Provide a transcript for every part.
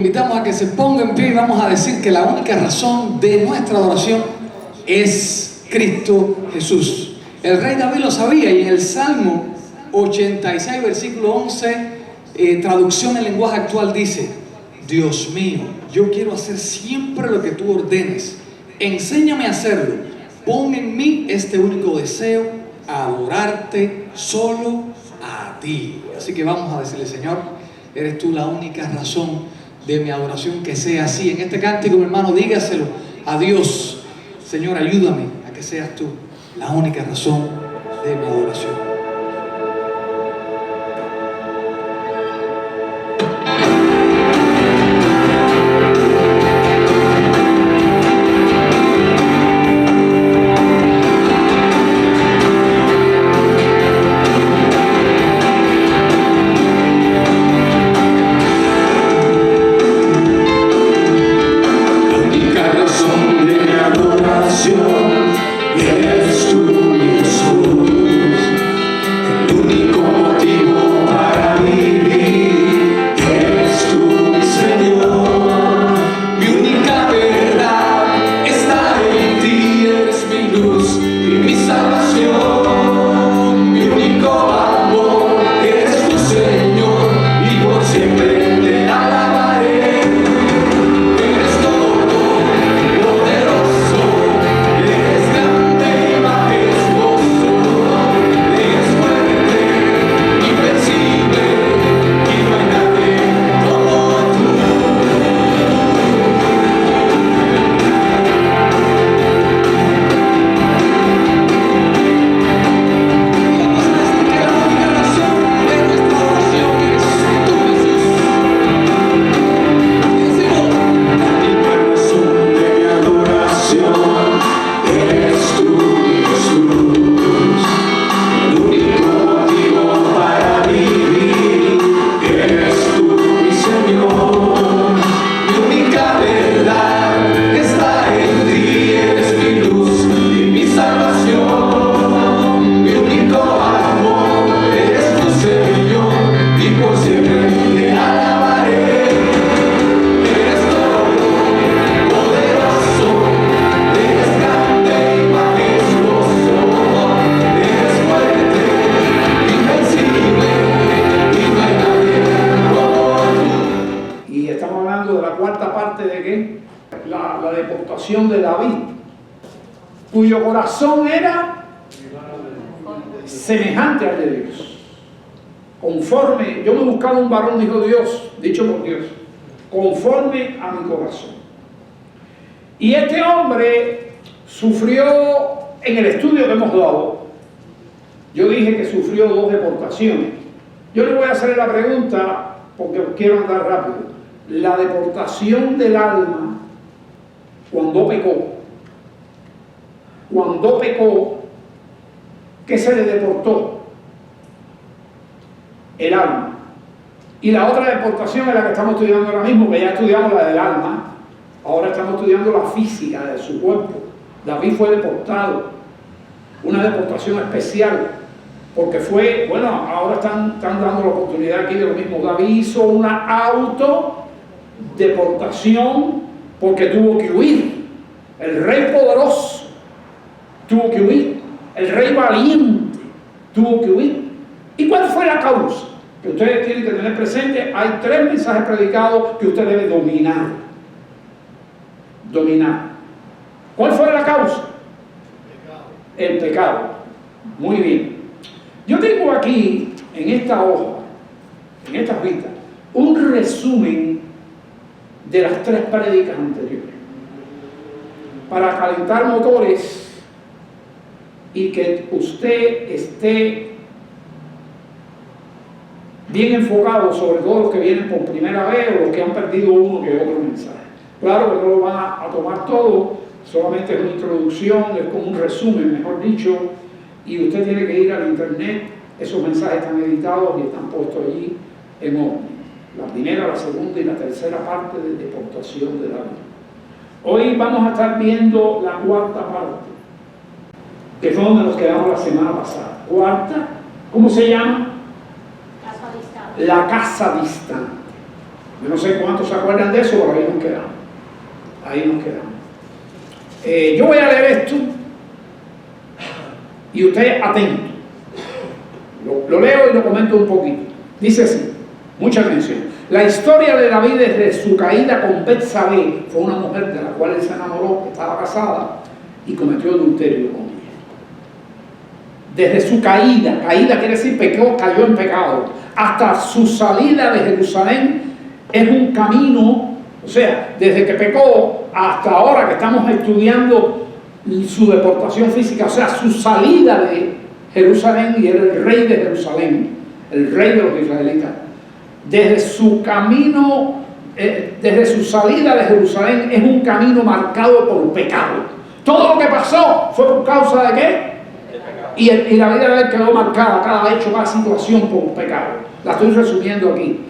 Invitamos a que se ponga en pie y vamos a decir que la única razón de nuestra adoración es Cristo Jesús. El rey David lo sabía y en el Salmo 86, versículo 11, traducción en lenguaje actual dice: Dios mío, yo quiero hacer siempre lo que tú ordenes. Enséñame a hacerlo. Pon en mí este único deseo, adorarte solo a ti. Así que vamos a decirle: Señor, eres tú la única razón de mi adoración, que sea así. En este cántico, mi hermano, dígaselo a Dios: Señor, ayúdame a que seas tú la única razón de mi adoración. La deportación de David, cuyo corazón era semejante al de Dios. Conforme, yo me buscaba un varón, dijo Dios, dicho por Dios, conforme a mi corazón. Y este hombre sufrió, en el estudio que hemos dado, yo dije que sufrió 2 deportaciones. Yo le voy a hacer la pregunta porque quiero andar rápido. La deportación del alma, cuando pecó, ¿qué se le deportó? El alma. Y la otra deportación es la que estamos estudiando ahora mismo, que ya estudiamos la del alma, ahora estamos estudiando la física de su cuerpo. David fue deportado, una deportación especial, porque fue, bueno, ahora están dando la oportunidad aquí de lo mismo. David hizo una autodeportación porque tuvo que huir. El rey poderoso tuvo que huir. El rey valiente tuvo que huir. ¿Y cuál fue la causa? Que ustedes tienen que tener presente. Hay 3 mensajes predicados que usted debe dominar. ¿Cuál fue la causa? El pecado. Muy bien. Yo tengo aquí, en esta hoja, en esta hojita, un resumen de las 3 prédicas anteriores, para calentar motores y que usted esté bien enfocado, sobre todo los que vienen por primera vez o los que han perdido uno que otro mensaje. Claro que no lo van a tomar todo, solamente es una introducción, es como un resumen, mejor dicho, y usted tiene que ir al internet. Esos mensajes están editados y están puestos allí en orden. La primera, la segunda y la tercera parte de deportación de David. Hoy vamos a estar viendo la 4ª parte, que fue donde nos quedamos la semana pasada. 4ª, ¿cómo se llama? Casa distante. La casa distante. Yo no sé cuántos se acuerdan de eso, pero ahí nos quedamos. Ahí nos quedamos. Yo voy a leer esto y usted atento. Lo leo y lo comento un poquito. Dice así, mucha atención. La historia de David desde su caída con Betsabé, fue una mujer de la cual él se enamoró, estaba casada y cometió adulterio con ella. Desde su caída quiere decir pecó, cayó en pecado, hasta su salida de Jerusalén es un camino, o sea, desde que pecó hasta ahora que estamos estudiando su deportación física, o sea, su salida de Jerusalén, y era el rey de Jerusalén, el rey de los israelitas. Desde su camino, desde su salida de Jerusalén es un camino marcado por pecado. Todo lo que pasó fue por causa de ¿qué? Y la vida de él quedó marcada, cada hecho, cada situación por pecado. La estoy resumiendo aquí.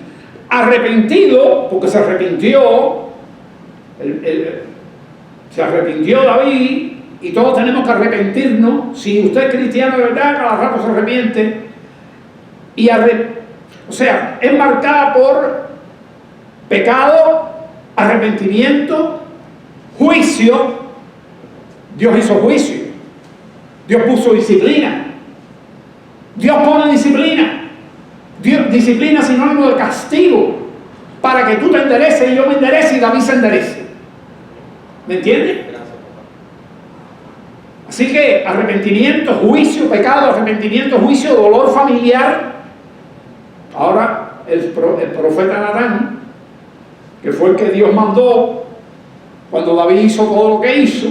Arrepentido, porque se arrepintió, se arrepintió David, y todos tenemos que arrepentirnos. Si usted es cristiano de verdad, cada rato se arrepiente. O sea, es marcada por pecado, arrepentimiento, juicio. Dios hizo juicio. Dios puso disciplina. Dios pone disciplina. Dios, disciplina sinónimo de castigo, para que tú te endereces y yo me enderece y David se enderece. ¿Me entiendes? Así que arrepentimiento, juicio, pecado, arrepentimiento, juicio, dolor familiar. Ahora el profeta Natán, que fue el que Dios mandó cuando David hizo todo lo que hizo,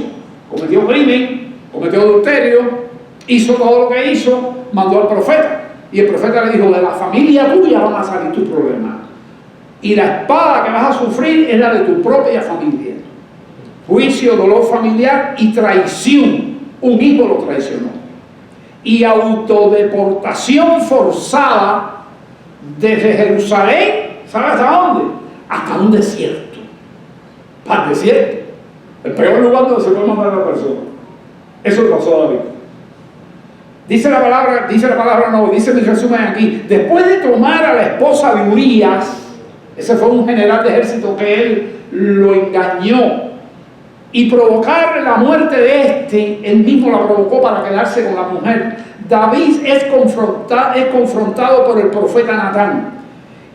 cometió crimen, cometió adulterio, hizo todo lo que hizo, mandó al profeta. Y el profeta le dijo, de la familia tuya van a salir tus problemas. Y la espada que vas a sufrir es la de tu propia familia. Juicio, dolor familiar y traición. Un hijo lo traicionó. Y autodeportación forzada desde Jerusalén, ¿sabes hasta dónde? Hasta un desierto. Para el desierto. El peor lugar donde se puede mandar a la persona. Eso le pasó a David. Dice la palabra no, dice mi resumen aquí. Después de tomar a la esposa de Urías, ese fue un general de ejército que él lo engañó, y provocar la muerte de este, él mismo la provocó para quedarse con la mujer. David es confrontado por el profeta Natán,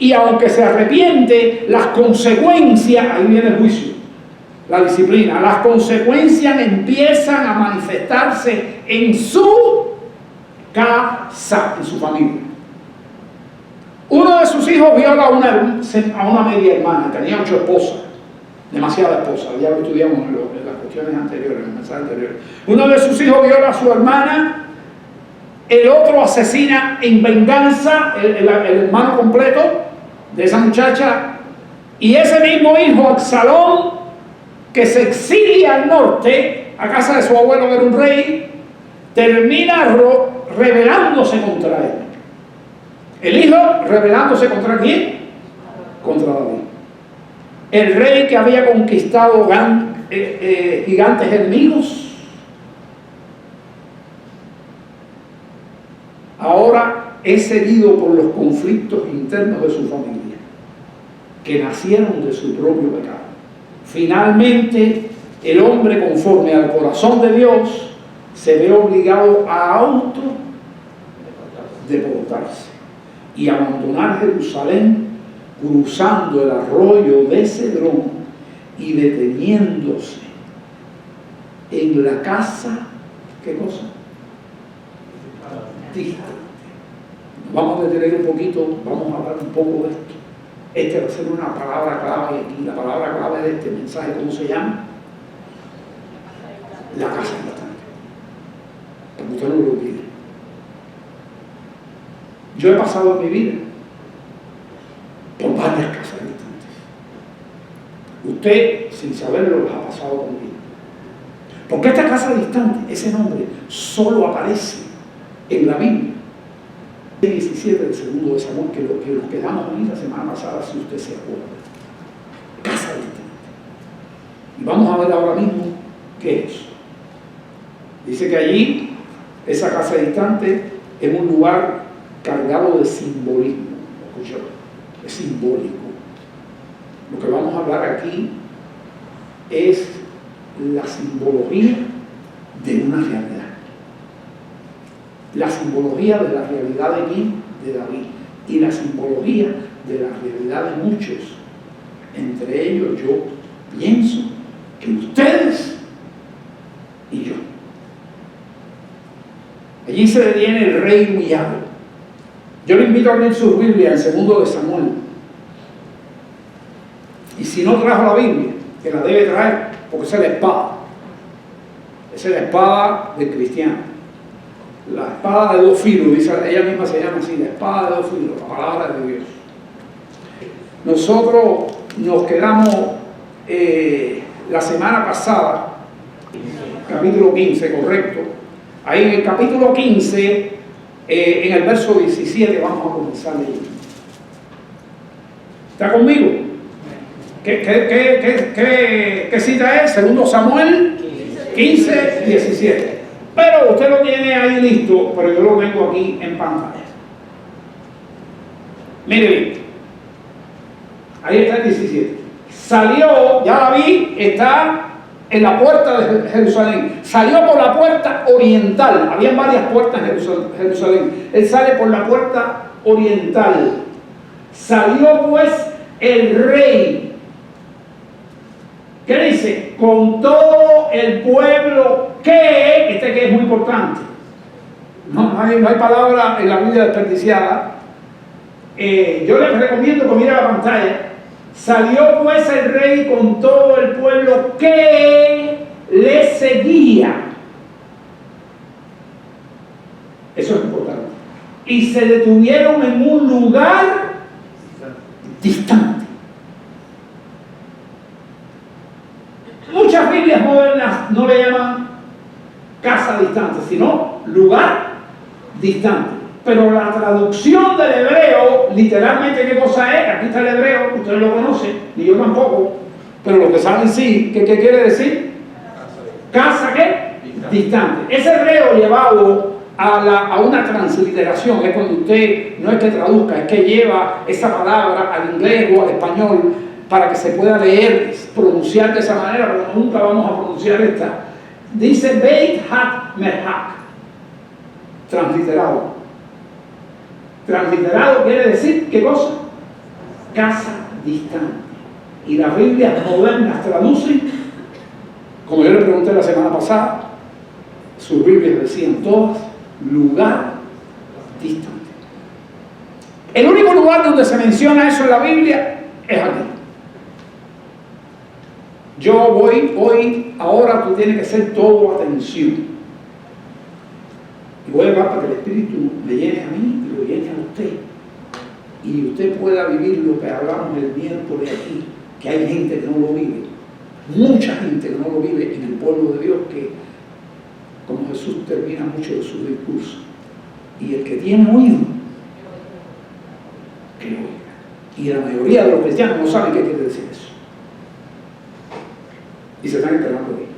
y aunque se arrepiente, las consecuencias, ahí viene el juicio, la disciplina, las consecuencias empiezan a manifestarse en su casa, en su familia. Uno de sus hijos viola a una media hermana, tenía 8 esposas, demasiadas esposas, ya lo estudiamos en las cuestiones anteriores, en el mensaje anterior. Uno de sus hijos viola a su hermana, el otro asesina en venganza el hermano completo de esa muchacha, y ese mismo hijo, Absalón, que se exilia al norte, a casa de su abuelo que era un rey, termina rebelándose contra él. El hijo rebelándose contra quién? Contra David. El rey que había conquistado gigantes enemigos, ahora es herido por los conflictos internos de su familia, que nacieron de su propio pecado. Finalmente, el hombre, conforme al corazón de Dios, se ve obligado a autodeportarse y abandonar Jerusalén, cruzando el arroyo de Cedrón y deteniéndose en la casa, ¿qué cosa? Distante. Vamos a detener un poquito, vamos a hablar un poco de esto. Esta va a ser una palabra clave aquí. La palabra clave de este mensaje, ¿cómo se llama? La casa distante. Para que usted no lo olvide. Yo he pasado en mi vida por varias casas distantes. Usted, sin saberlo, los ha pasado conmigo. Porque esta casa distante, ese nombre, solo aparece en la Biblia. 17 del segundo de Samuel, que nos quedamos ahí la semana pasada, si usted se acuerda. Casa distante. Y vamos a ver ahora mismo qué es eso. Dice que allí, esa casa distante, es un lugar cargado de simbolismo. ¿Escuchó? Es simbólico. hablar aquí es la simbología de una realidad. La simbología de la realidad de quién? De David. Y la simbología de la realidad de muchos. Entre ellos yo pienso que ustedes y yo. Allí se detiene el rey humillado. Yo le invito a abrir su Biblia en 2 de Samuel. Y si no trajo la Biblia, que la debe traer, porque esa es la espada. Esa es la espada del cristiano. La espada de dos filos, dice, ella misma se llama así, la espada de dos filos, la palabra de Dios. Nosotros nos quedamos la semana pasada, capítulo 15, correcto. Ahí en el capítulo 15, en el verso 17, vamos a comenzar leyendo. ¿Está conmigo? ¿Qué cita es? 2 Samuel 15, 17. Pero usted lo tiene ahí listo, pero yo lo tengo aquí en pantalla. Mire bien. Ahí está el 17. Salió, ya David está en la puerta de Jerusalén. Salió por la puerta oriental. Habían varias puertas en Jerusalén. Él sale por la puerta oriental. Salió pues el rey. ¿Qué dice? Con todo el pueblo que es muy importante. No hay palabra en la Biblia desperdiciada. Yo les recomiendo que miren la pantalla. Salió pues el rey con todo el pueblo que le seguía. Eso es importante. Y se detuvieron en un lugar distante. Muchas Biblias modernas no le llaman casa distante, sino lugar distante. Pero la traducción del hebreo, literalmente, ¿qué cosa es? Aquí está el hebreo, ustedes lo conocen, ni yo tampoco, pero los que saben sí, ¿qué quiere decir? Casa, ¿qué? Distante. Ese hebreo llevado a una transliteración, es cuando usted no es que traduzca, es que lleva esa palabra al inglés o al español para que se pueda leer, pronunciar de esa manera, pero nunca vamos a pronunciar esta. Dice Beit Hat Merhak, transliterado. Transliterado quiere decir, ¿qué cosa? Casa distante. Y las Biblias modernas traducen, como yo le pregunté la semana pasada, sus Biblias decían todas, lugar distante. El único lugar donde se menciona eso en la Biblia es aquí. Yo voy hoy, ahora tú tienes que ser todo atención. Y voy a hablar para que el Espíritu me llene a mí y lo llene a usted. Y usted pueda vivir lo que hablamos el miércoles aquí, que hay gente que no lo vive. Mucha gente que no lo vive en el pueblo de Dios, que como Jesús termina mucho de su discurso. Y el que tiene oído, que oiga. Y la mayoría de los cristianos no saben qué quiere decir eso. Y se están enterando de ello.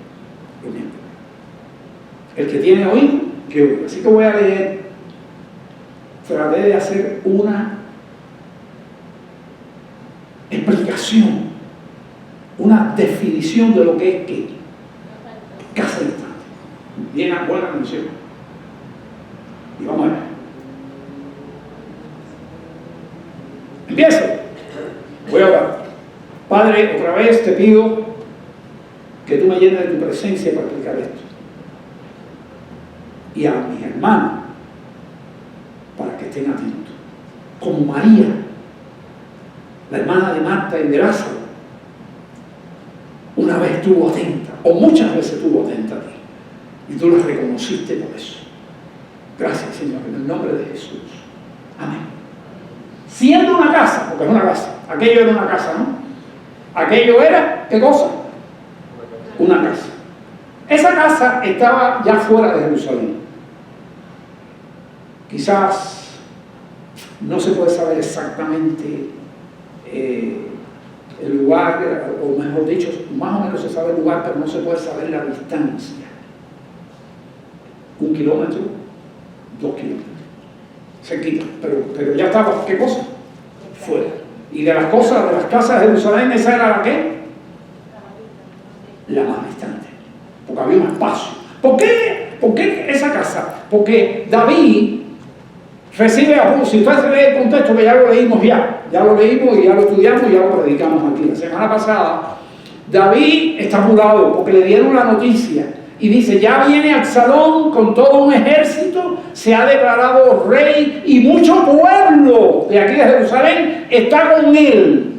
El que tiene oído, que oiga. Así que voy a leer, traté de hacer una explicación, una definición de lo que es que casa distante. Bien, buena atención. Y vamos a ver. Empiezo. Voy a hablar. Padre, otra vez te pido que tú me llenes de tu presencia para explicar esto. Y a mis hermanos, para que estén atentos. Como María, la hermana de Marta y de Lázaro, una vez estuvo atenta, o muchas veces estuvo atenta a ti. Y tú la reconociste por eso. Gracias, Señor, en el nombre de Jesús. Amén. Siendo una casa, porque es una casa, aquello era una casa, ¿no? Aquello era, ¿qué cosa? Una casa. Esa casa estaba ya fuera de Jerusalén. Quizás no se puede saber exactamente el lugar, o mejor dicho, más o menos se sabe el lugar, pero no se puede saber la distancia. 1 kilómetro, 2 kilómetros. Cerquita, pero ya estaba, ¿qué cosa? Fuera. Y de las cosas, de las casas de Jerusalén, ¿esa era la qué? La más distante. Porque había un espacio. ¿Por qué esa casa? Porque David recibe a Judá. Si usted se lee el contexto, que ya lo leímos ya lo leímos y ya lo estudiamos y ya lo predicamos aquí. La semana pasada, David está apurado porque le dieron la noticia y dice, ya viene Absalón con todo un ejército, se ha declarado rey y mucho pueblo de aquí de Jerusalén está con él.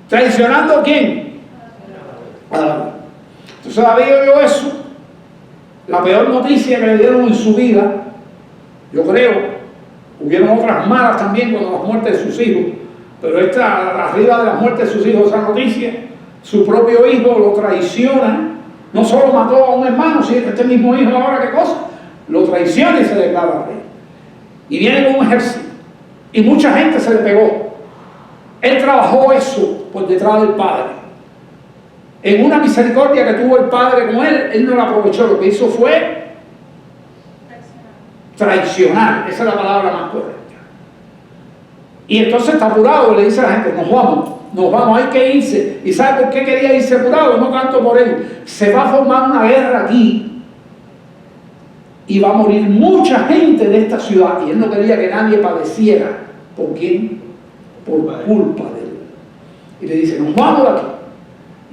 ¿Traicionando a quién? A David. Entonces David oyó eso, la peor noticia que le dieron en su vida. Yo creo, hubieron otras malas también con las muertes de sus hijos, pero esta, arriba de la muerte de sus hijos, esa noticia, su propio hijo lo traiciona, no solo mató a un hermano, sino que este mismo hijo ahora, ¿qué cosa? Lo traiciona y se declara rey. Y viene con un ejército, y mucha gente se le pegó. Él trabajó eso por detrás del padre. En una misericordia que tuvo el padre con él, él no la aprovechó, lo que hizo fue traicionar, esa es la palabra más correcta. Y entonces está apurado, le dice a la gente, nos vamos, hay que irse. ¿Y sabe por qué quería irse apurado? No tanto por él. Se va a formar una guerra aquí y va a morir mucha gente de esta ciudad. Y él no quería que nadie padeciera. ¿Por quién? Por culpa de él. Y le dice, nos vamos de aquí.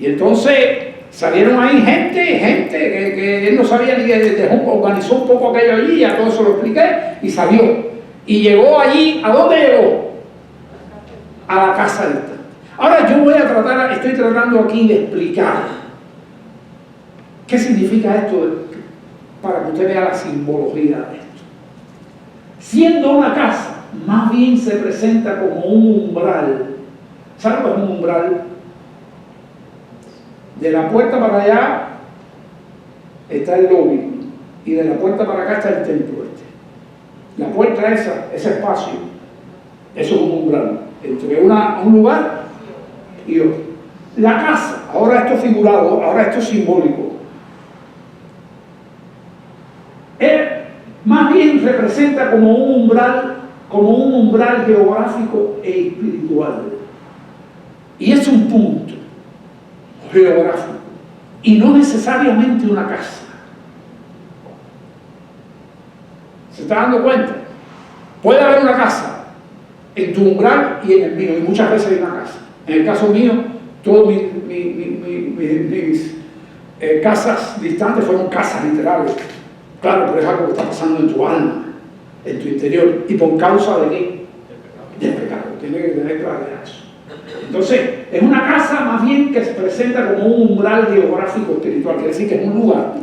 Y entonces salieron ahí gente que él no sabía ni organizó un poco aquello allí, ya todo eso lo expliqué, y salió. Y llegó allí, ¿a dónde llegó? A la casa de esta. Ahora yo estoy tratando aquí de explicar qué significa esto para que usted vea la simbología de esto. Siendo una casa, más bien se presenta como un umbral. ¿Sabe lo que es un umbral? De la puerta para allá está el lobby y de la puerta para acá está el templo este. La puerta esa, ese espacio, eso es un umbral entre un lugar y otro. La casa, ahora esto figurado, ahora esto simbólico, más bien representa como un umbral geográfico e espiritual. Y es un punto geográfico y no necesariamente una casa. ¿Se está dando cuenta? Puede haber una casa en tu umbral y en el mío, y muchas veces hay una casa. En el caso mío, todas mis casas distantes fueron casas literales. Claro, pero es algo que está pasando en tu alma, en tu interior. ¿Y por causa de qué? Del pecado. Tiene que tener claridad eso. Entonces, es una casa más bien que se presenta como un umbral geográfico espiritual, quiere decir que es un lugar.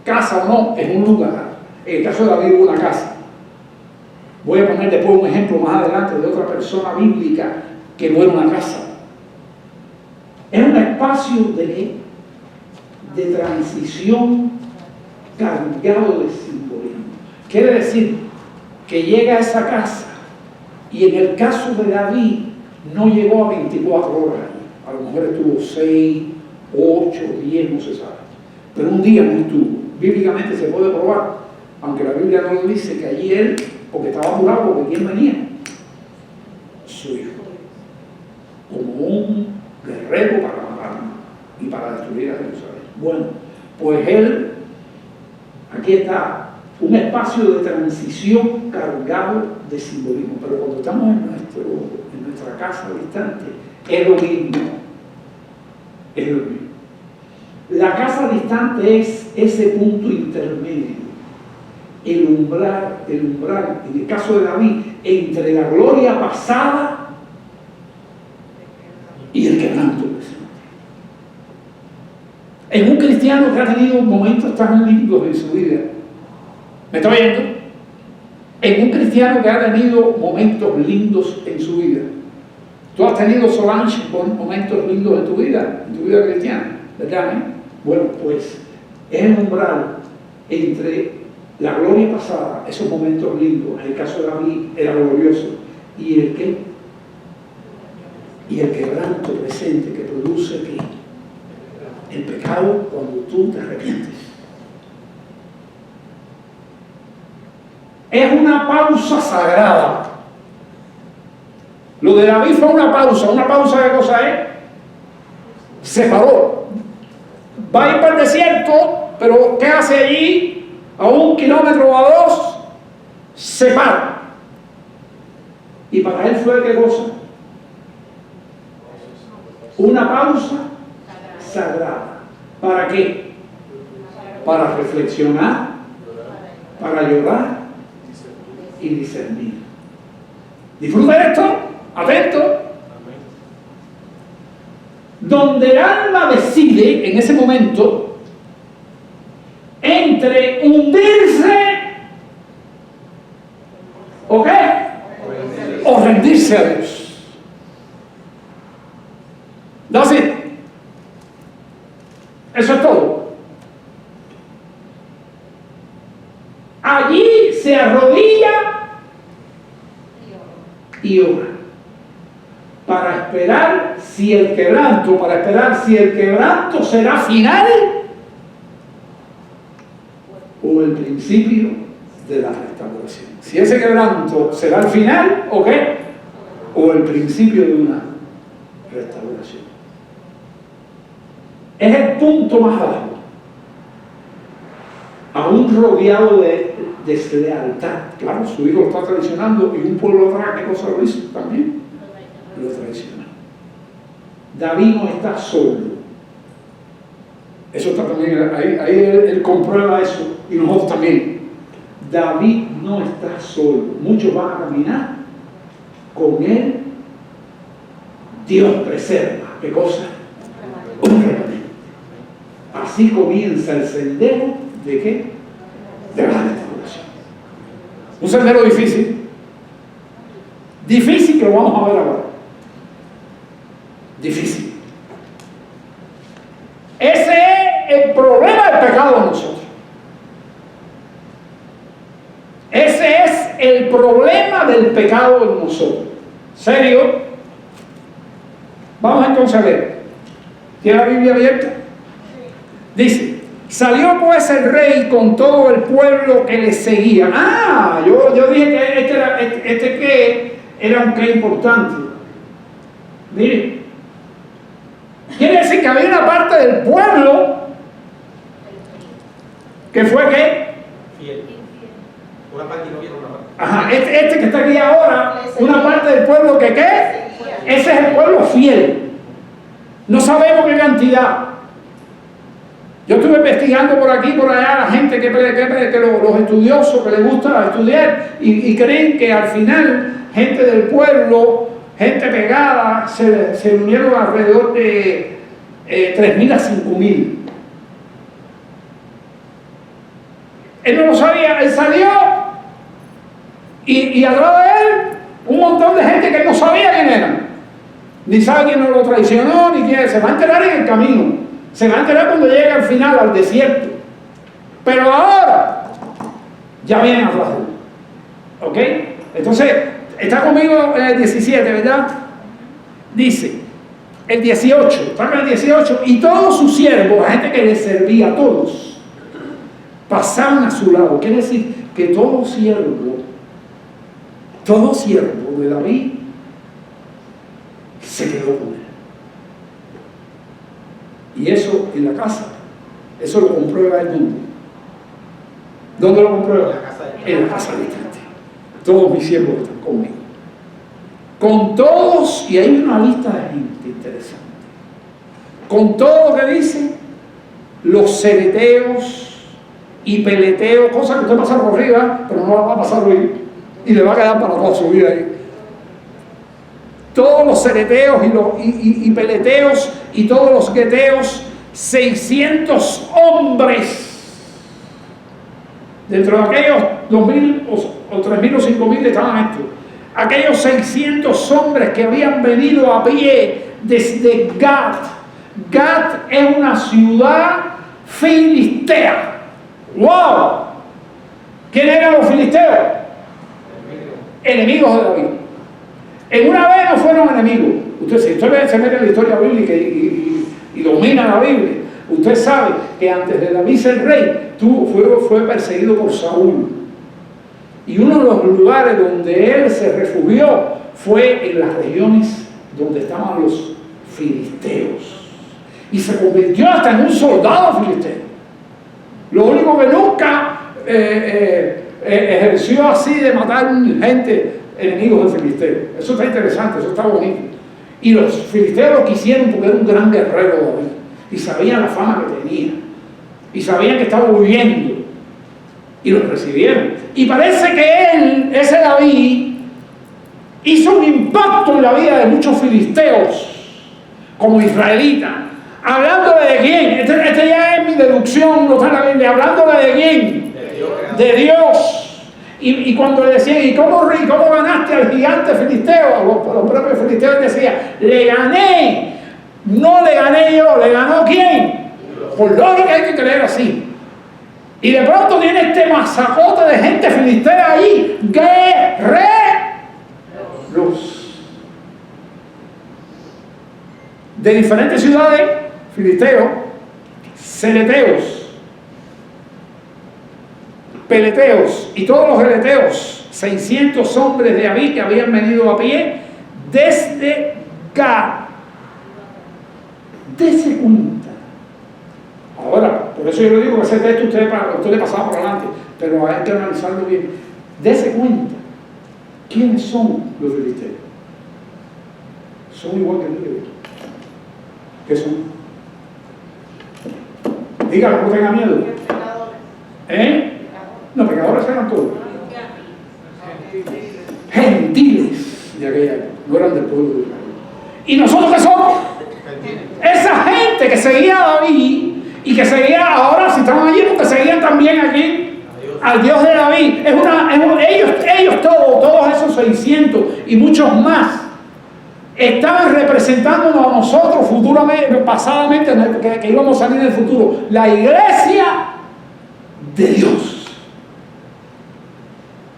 Casa o no, es un lugar. En el caso de David hubo una casa. Voy a poner después un ejemplo más adelante de otra persona bíblica que no era una casa. Es un espacio de transición cargado de simbolismo. Quiere decir que llega a esa casa y en el caso de David no llegó a 24 horas. A lo mejor estuvo 6, 8, 10, no se sabe. Pero un día no estuvo. Bíblicamente se puede probar, aunque la Biblia no lo dice, que allí él, porque estaba jurado, porque ¿quién venía? Su hijo. Como un guerrero para matar y para destruir a Jerusalén. Bueno, pues él, aquí está, un espacio de transición cargado de simbolismo. Pero cuando estamos en nuestra casa distante, es lo mismo. Es lo mismo. La casa distante es ese punto intermedio. El umbral, en el caso de David, entre la gloria pasada y el quebranto presente. En un cristiano que ha tenido momentos tan lindos en su vida, ¿me está oyendo? En un cristiano que ha tenido momentos lindos en su vida. Tú has tenido, Solange, momentos lindos en tu vida cristiana, ¿verdad? Bueno, pues es el umbral entre la gloria pasada, esos momentos lindos, en el caso de David era glorioso, y el qué, y el quebranto presente que produce ¿qué? El pecado cuando tú te arrepientes. Es una pausa sagrada Lo de David fue una pausa. ¿Una pausa de cosa es? Se paró. Va a ir para el desierto, pero ¿qué hace allí? A 1 kilómetro o a 2, se para. Y para él fue ¿qué cosa? Una pausa sagrada. ¿Para qué? Para reflexionar, para llorar y discernir. Disfruta esto, atento. Donde el alma decide en ese momento entre hundirse ¿o qué? O rendirse a Dios. That's it. Eso es todo. Allí se arrodilla y ora para esperar si el quebranto será final o el principio de la restauración. Si ese quebranto será el final o qué, o el principio de una restauración. Es el punto más bajo, aún rodeado de deslealtad. Claro, su hijo lo está traicionando y un pueblo atrás, ¿qué cosa lo hizo? También lo traicionó. David no está solo. Eso está también, ahí él comprueba eso, y nosotros también. David no está solo. Muchos van a caminar con él. Dios preserva. ¿Qué cosa? Un remanente. Así comienza el sendero de ¿qué? De la restauración. Un sendero difícil. Difícil que lo vamos a ver ahora. Difícil. Ese es el problema del pecado de nosotros. Ese es el problema del pecado de nosotros. ¿Serio? Vamos entonces a ver. ¿Tiene la Biblia abierta? Dice: salió pues el rey con todo el pueblo que le seguía. Yo dije que este era un qué importante. Mire, quiere decir que había una parte del pueblo que fue ¿qué? Fiel. Una parte y no viene una parte. Ajá, este que está aquí ahora, una parte del pueblo que ¿qué? Ese es el pueblo fiel. No sabemos qué cantidad. Yo estuve investigando por aquí, por allá, la gente que los estudiosos que les gusta estudiar y creen que al final gente del pueblo, gente pegada, se unieron alrededor de 3.000 a 5.000. Él no lo sabía, él salió y al lado de él un montón de gente que él no sabía quién eran. Ni sabe quién lo traicionó, ni quién. Se va a enterar en el camino. Se va a enterar cuando llegue al final, al desierto. Pero ahora ya vienen a hablar. ¿Ok? Entonces, está conmigo en el 17, ¿verdad? Dice, el 18, está con el 18, y todos sus siervos, la gente que les servía a todos, pasaban a su lado. Quiere decir que todo siervo de David se quedó con él. Y eso en la casa, eso lo comprueba el mundo. ¿Dónde lo comprueba? En la casa de Cristo. Todos mis siervos están conmigo. Con todos, y hay una lista de gente interesante. Con todo lo que dice, los cereteos y peleteos, cosas que usted pasa por arriba, pero no la va a pasar hoy, y le va a quedar para toda su vida ahí. Todos los cereteos y peleteos y todos los gueteos, 600 hombres. Dentro de aquellos 2.000 o 3.000 o 5.000 estaban estos. Aquellos 600 hombres que habían venido a pie desde Gat. Gat es una ciudad filistea. ¡Wow! ¿Quién eran los filisteos? Enemigos de David. En una vez no fueron enemigos. Usted, si usted se mete en la historia bíblica y domina la Biblia, usted sabe que antes de David ser rey, fue perseguido por Saúl. Y uno de los lugares donde él se refugió fue en las regiones donde estaban los filisteos. Y se convirtió hasta en un soldado filisteo. Lo único que nunca ejerció así de matar gente, enemigos de filisteo. Eso está interesante, eso está bonito. Y los filisteos lo quisieron porque era un gran guerrero David. Y sabían la fama que tenía. Y sabían que estaba huyendo. Y lo recibieron. Y parece que ese David, hizo un impacto en la vida de muchos filisteos como israelitas. ¿Hablándole de quién? Este ya es mi deducción, no está en la Biblia. ¿Hablándole de quién? De Dios. Y cuando le decían, ¿y cómo ganaste al gigante filisteo? Los propios filisteos decían, le gané. No le gané yo, ¿le ganó quién? Por lógica hay que creer así. Y de pronto tiene este masacote de gente filistea ahí, guerreros de diferentes ciudades, filisteos, celeteos, peleteos y todos los geleteos, 600 hombres de David que habían venido a pie desde Gad. Dese cuenta. Ahora, por eso yo le digo que ese texto usted le pasaba por adelante, pero hay que analizarlo bien. Dese cuenta. ¿Quiénes son los filisteos? Son igual que tú. ¿Qué son? Dígalo, no tenga miedo. No, pecadores eran todos. Gentiles de aquella época, no eran del pueblo de Israel. ¿Y nosotros qué somos? Esa gente que seguía a David y que seguía, ahora si estaban allí, porque seguían también aquí al Dios de David. Ellos todos esos 600 y muchos más, estaban representándonos a nosotros futuramente, pasadamente, que íbamos a salir en el futuro, la iglesia de Dios.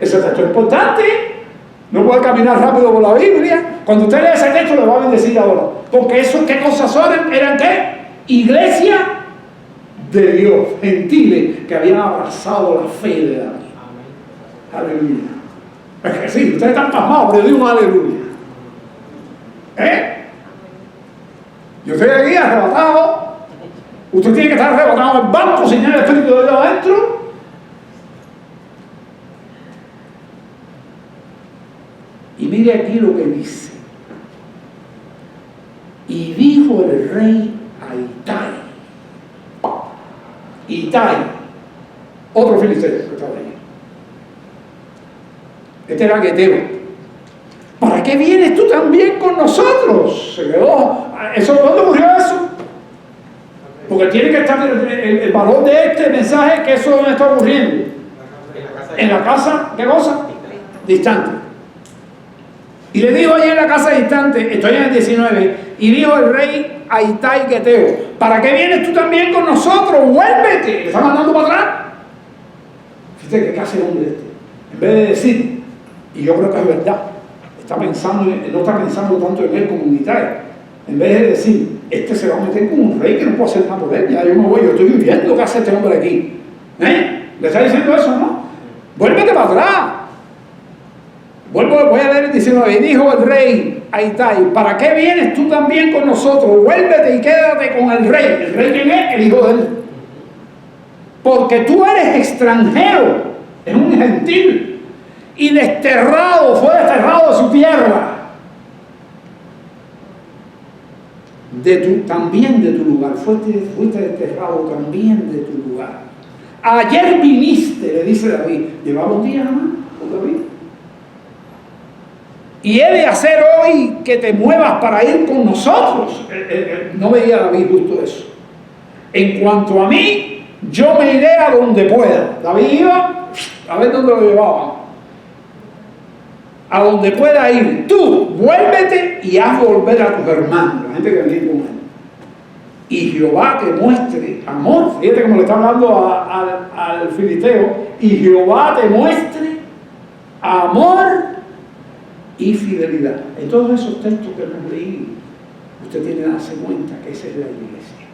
Ese texto es importante. No puede caminar rápido por la Biblia. Cuando usted lee ese texto le va a bendecir ahora. Porque eso, ¿qué cosas son? ¿Eran qué? Iglesia de Dios, gentiles que habían abrazado la fe de David. Aleluya. Es que sí, ustedes están pasmados, pero digo un aleluya. Yo estoy aquí arrebatado. Usted tiene que estar arrebatado en el banco sin el Espíritu de Dios adentro. Y mire aquí lo que dice. Y dijo el rey a Itai, otro filisteo que estaba ahí. Este era Geteo. ¿Para qué vienes tú también con nosotros? Se quedó. ¿Dónde ocurrió eso? Porque tiene que estar el valor de este mensaje, que eso no está ocurriendo. En la casa, ¿qué cosa? Distante. Y le dijo allí en la casa distante, estoy en el 19, y dijo el rey a Itai Geteo, ¿para qué vienes tú también con nosotros? ¡Vuélvete! ¿Le está mandando para atrás? Fíjate qué clase de hombre este. En vez de decir, y yo creo que es verdad, no está pensando tanto en él como en Itai. En vez de decir, este se va a meter como un rey que no puede hacer nada por él, ya yo me voy, yo estoy viviendo, ¿qué hace este hombre aquí? ¿Le está diciendo eso, no? ¡Vuélvete para atrás! Voy a leer diciendo, y dijo el rey a Itai, ¿para qué vienes tú también con nosotros? Vuélvete y quédate con el rey. ¿El rey quién es? El hijo de él. Porque tú eres extranjero, es un gentil, y desterrado, fue desterrado de su tierra. También de tu lugar, fuiste desterrado también de tu lugar. Ayer viniste, le dice David, llevaba un día nada más con David. Y he de hacer hoy que te muevas para ir con nosotros. No veía David justo eso. En cuanto a mí, yo me iré a donde pueda. David iba a ver dónde lo llevaban. A donde pueda ir. Tú, vuélvete y haz volver a tus hermanos, la gente que viene con él. Y Jehová te muestre amor. Fíjate cómo le está hablando al filisteo. Y Jehová te muestre amor y fidelidad. En todos esos textos que hemos leído, usted tiene que darse cuenta que esa es la iglesia.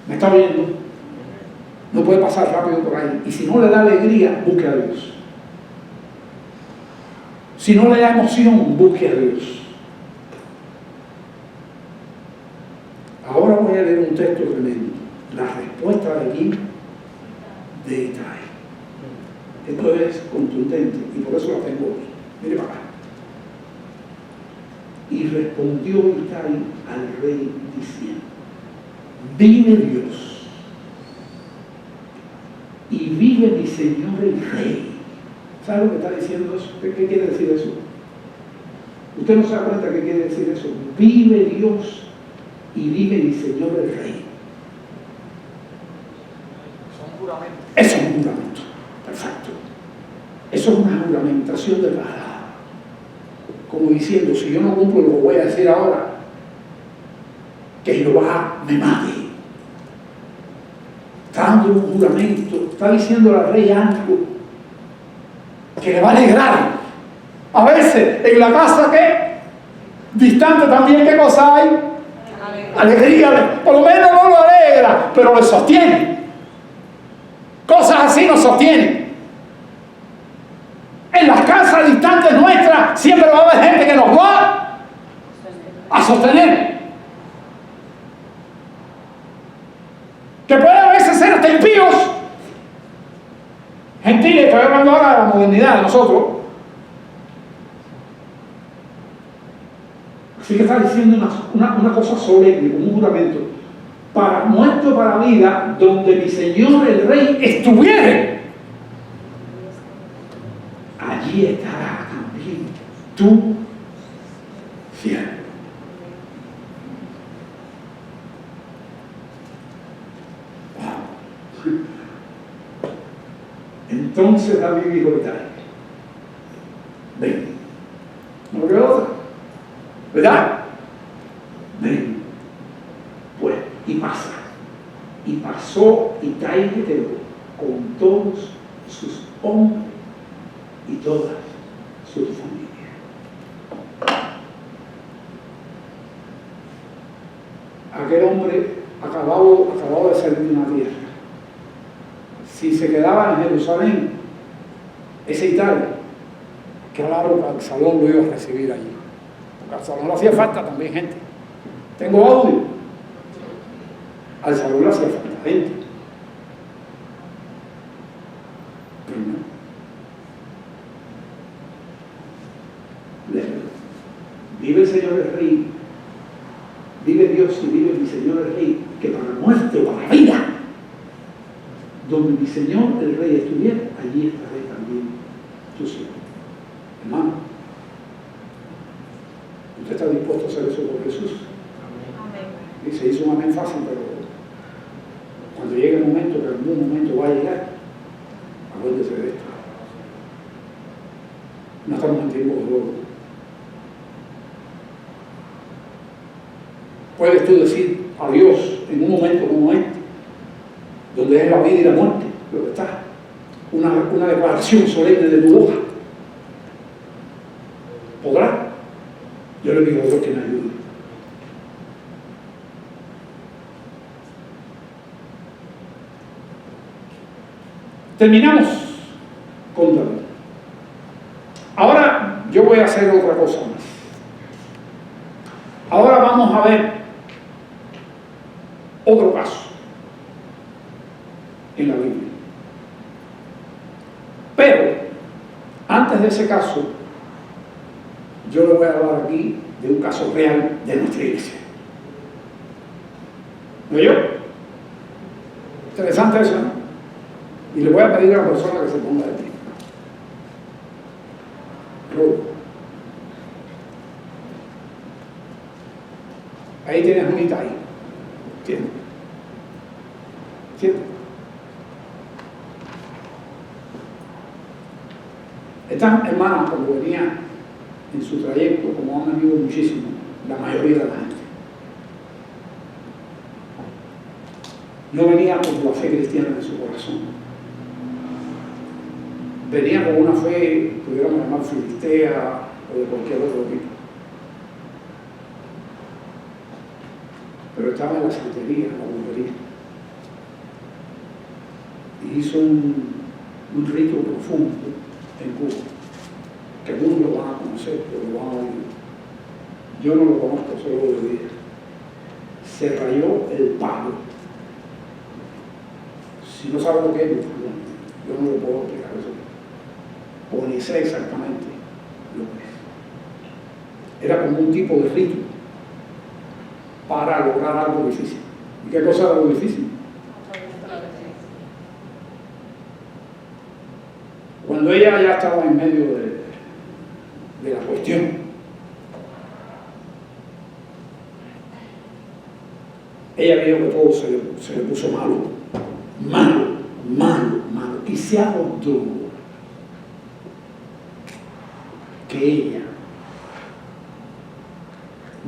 ¿Me está oyendo? No puede pasar rápido por ahí. Y si no le da alegría, busque a Dios. Si no le da emoción, busque a Dios. Ahora voy a leer un texto tremendo. La respuesta de aquí, de Itai. Esto es contundente y por eso la tengo hoy. Mire para acá. Y respondió Itai al rey diciendo: vive Dios y vive mi señor el rey. ¿Sabe lo que está diciendo eso? ¿Qué quiere decir eso? Usted no se da cuenta qué quiere decir eso. Vive Dios y vive mi señor el rey. Son juramentos. Eso es un juramento. Perfecto. Eso es una juramentación de palabra. Como diciendo, si yo no cumplo lo que voy a decir ahora, que Jehová me mate. Está dando un juramento, está diciendo al rey algo que le va a alegrar. A veces, en la casa que distante también, ¿qué cosa hay? Alegría. Por lo menos no lo alegra, pero lo sostiene. Cosas así nos sostienen. En las casas distantes nuestras siempre va a haber gente que nos va a sostener. Que puede a veces ser hasta impíos. Gentiles, estoy hablando ahora de la modernidad de nosotros. Así que está diciendo una cosa solemne, como un juramento. Para muerto, para vida, donde mi Señor el Rey estuviere, allí estará también tu siervo. Wow. Entonces David dijo: ven, no quedó otra, ¿verdad? Ven, pues, y pasa. Y pasó Itai Geteo con todos sus hombres y todas sus familias. Aquel hombre acababa de salir de una tierra. Si se quedaba en Jerusalén, ese Itai, claro que Absalón lo iba a recibir allí. Porque a Absalón le hacía falta también gente. Tengo audio. Al Absalón le hacía falta gente. Pero no. Vive el Señor el Rey, vive Dios y vive mi Señor el Rey, que para muerte o para vida, donde mi Señor el Rey estuviera, allí estaré también tu siervo. Hermano, ¿usted está dispuesto a hacer eso por Jesús? Amén. Y se hizo un amén fácil, pero cuando llegue el momento, que en algún momento va a llegar, acuérdese de esto. No estamos en tiempo de juego. Puedes tú decir a Dios en un momento como este, donde es la vida y la muerte, lo que está, una declaración solemne de tu boca. ¿Podrá? Yo le pido a Dios que me ayude. Terminamos con David. Ahora yo voy a hacer otra cosa más. Ahora vamos a ver otro caso en la Biblia. Pero antes de ese caso, yo le voy a hablar aquí de un caso real de nuestra iglesia. ¿No yo? Interesante eso, ¿no? Y le voy a pedir a la persona que se ponga de pie. Ahí tienes un Itai. ¿Entiendes? ¿Entiendes? Estas hermanas, cuando venían en su trayecto, como han venido muchísimo, la mayoría de la gente, no venía por la fe cristiana de su corazón. Venía con una fe, pudiéramos llamar filistea o de cualquier otro tipo. Pero estaba en la santería, en la brujería. Y hizo un rito profundo en Cuba, que algunos lo van a conocer, pero lo van a oír. Yo no lo conozco, solo lo oí. Se rayó el palo. Si no sabe lo que es, yo no lo puedo explicar eso. O ni sé exactamente lo que es. Era como un tipo de rito para lograr algo difícil. ¿Y qué cosa era lo difícil? Cuando ella ya estaba en medio de la cuestión, ella vio que todo se le puso malo, y se adoptó que ella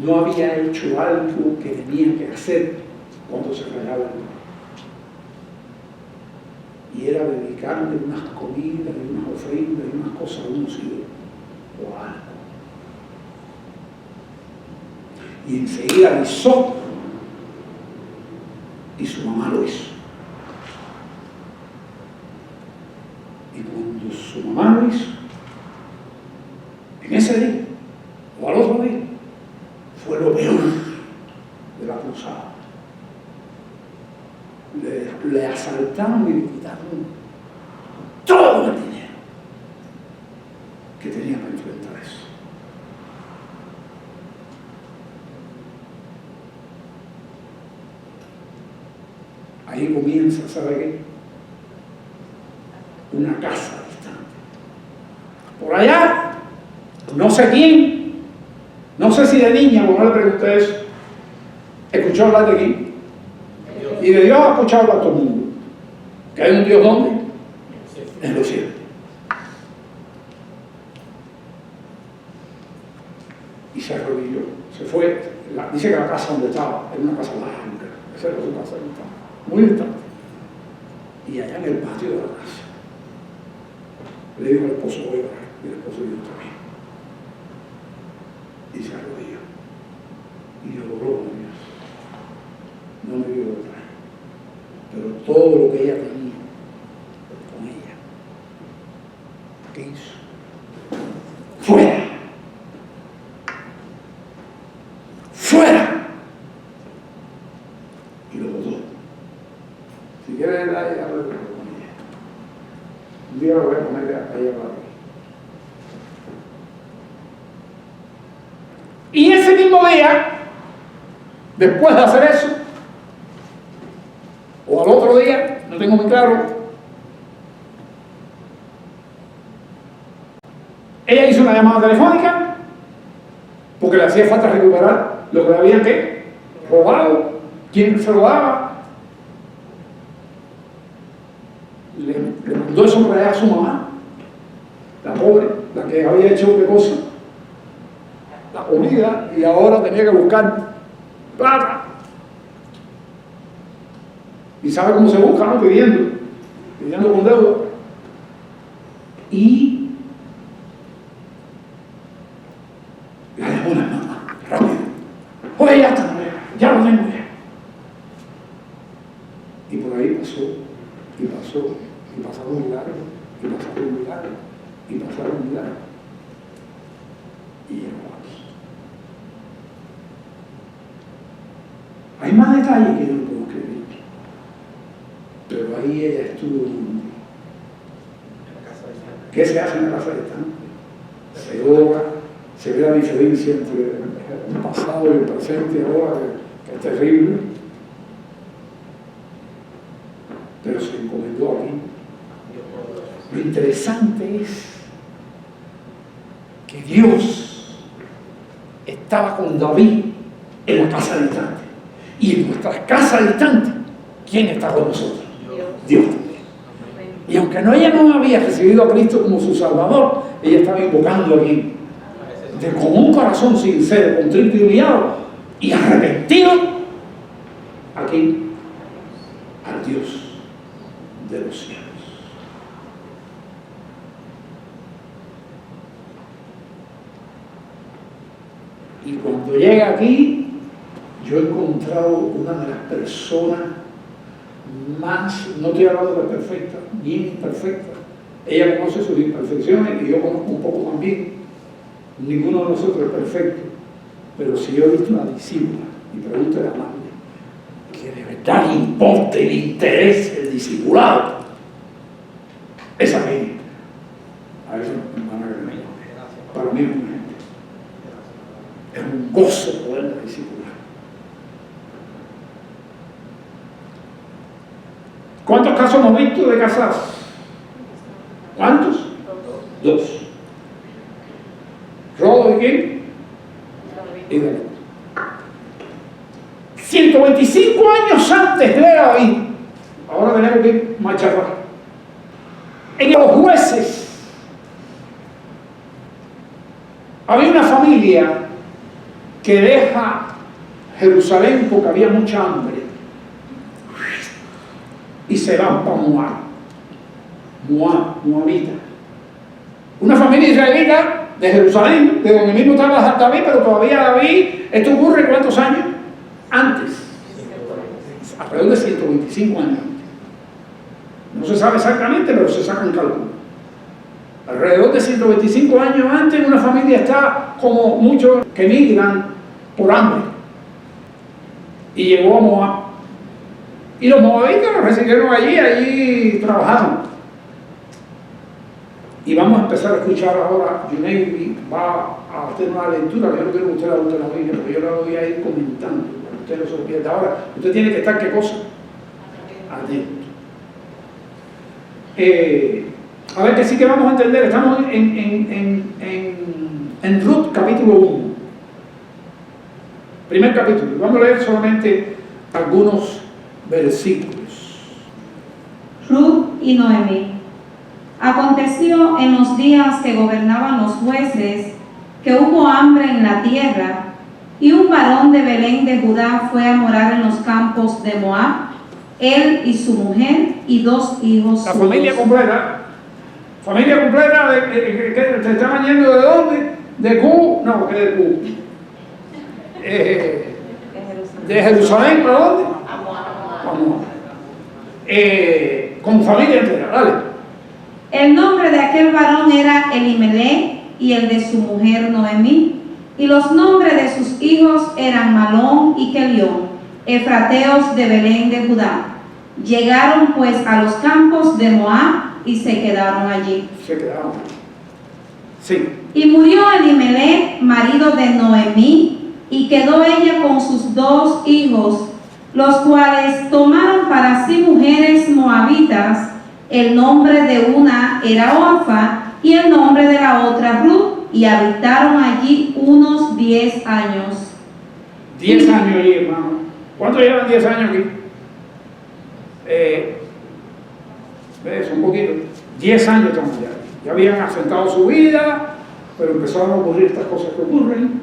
no había hecho algo que tenía que hacer cuando se rayaba el mar. Y era dedicarle unas comidas, y unas ofrendas, y unas cosas a unos ídolos, o algo. Y enseguida avisó, y su mamá lo hizo. Y cuando su mamá lo hizo, en ese día, o al otro día, fue lo peor de la cruzada. Le asaltaron y le quitaron todo el dinero que tenía para enfrentar eso. Ahí comienza, ¿sabe qué? Una casa distante. Por allá, no sé quién, no sé si de niña, o no le pregunté eso, escuchó hablar de quién. Y de Dios ha escuchado hablar todo el mundo. ¿Que hay un Dios dónde? En los cielos. Y se arrodilló, se fue. Dice que la casa donde estaba era una casa larga. Esa era su casa donde estaba, muy distante. Y allá en el patio de la casa le dijo al esposo: voy a orar. Y el esposo dijo: también. Y se arrodilló y oró a Dios. No me vio orar, pero todo lo que ella tenía con ella, ¿qué hizo? ¡Fuera! ¡Fuera! Y lo botó. Si quieres, habla con ella. Un día lo voy a poner a ella para mí. Y ese mismo día, después de hacer eso, o al otro día, no tengo muy claro, ella hizo una llamada telefónica porque le hacía falta recuperar lo que le habían robado, quién se lo daba. Le mandó eso para allá a su mamá, la pobre, la que había hecho qué cosa, la comida, y ahora tenía que buscar plata. Y sabe cómo se busca, ¿no? Pidiendo con deuda. Y la llamó la mamá, rápido. Oye, ya está, ya lo tengo ya. Y por ahí pasó, y pasaron milagros, y pasaron milagros, y pasaron milagros. Y llegó aquí. Hay más detalles que yo no puedo escribir. Pero ahí ella estuvo. ¿Qué se hace en la casa de estante? Se ora, se ve la diferencia entre el pasado y el presente ahora, que es terrible. Pero se encomendó aquí. Lo interesante es que Dios estaba con David en la casa distante. Y en nuestras casas distantes, ¿quién está con nosotros? Dios también. Y aunque ella no había recibido a Cristo como su Salvador, ella estaba invocando aquí, con un corazón sincero, contrito y humillado y arrepentido, aquí, al Dios de los cielos. Y cuando llega aquí, yo he encontrado una de las personas más, no estoy hablando de perfecta, bien imperfecta. Ella conoce sus imperfecciones y yo conozco un poco también, Ninguno de nosotros es perfecto, pero si yo he visto una discípula y pregunto a la madre que de verdad le importe y le interese el discipulado, esa gente, a eso para mí es una gente. Es un gozo poder discipular. ¿Cuántos casos hemos visto de casados? ¿Cuántos? 2. ¿Rodo de quién? Y de 125 años antes de David. Ahora tenemos que ir marcha atrás. En los Jueces había una familia que deja Jerusalén porque había mucha hambre y se van para Moabita. Una familia israelita de Jerusalén, de donde mismo estaba David, pero todavía David, esto ocurre ¿cuántos años? Antes, alrededor de 125 años antes. No se sabe exactamente, pero se saca un cálculo. Alrededor de 125 años antes, una familia está como muchos que migran por hambre. Y llegó a Moab. Y los moabitas los recibieron allí trabajaron. Y vamos a empezar a escuchar ahora, Junaid va a hacer una lectura, que yo no quiero que usted la lectura de la Biblia, pero yo la voy a ir comentando, para que usted no se lo pierda. Ahora, usted tiene que estar, ¿qué cosa? Atento. A ver, que sí que vamos a entender, estamos en Ruth capítulo 1. Primer capítulo. Vamos a leer solamente algunos versículos. Ruth y Noemí. Aconteció en los días que gobernaban los jueces que hubo hambre en la tierra, y un varón de Belén de Judá fue a morar en los campos de Moab, él y su mujer y 2 hijos. La familia completa. Familia completa, ¿te estaban yendo de dónde? ¿De Q? No, ¿qué de Q? ¿De Jerusalén para dónde? A Moab. Con familia entera, dale. El nombre de aquel varón era Elimelech y el de su mujer Noemí, y los nombres de sus hijos eran Malón y Kelión, efrateos de Belén de Judá. Llegaron pues a los campos de Moab y se quedaron allí. Se quedaron. Sí. Y murió Elimelech, marido de Noemí, y quedó ella con sus 2 hijos, los cuales tomaron para sí mujeres moabitas. El nombre de una era Orfa y el nombre de la otra Ruth, y habitaron allí unos 10 años. 10 años allí, hermano. ¿Cuánto llevan 10 años aquí? ¿Ves? Un poquito. 10 años estamos ya. Ya habían asentado su vida, pero empezaron a ocurrir estas cosas que ocurren.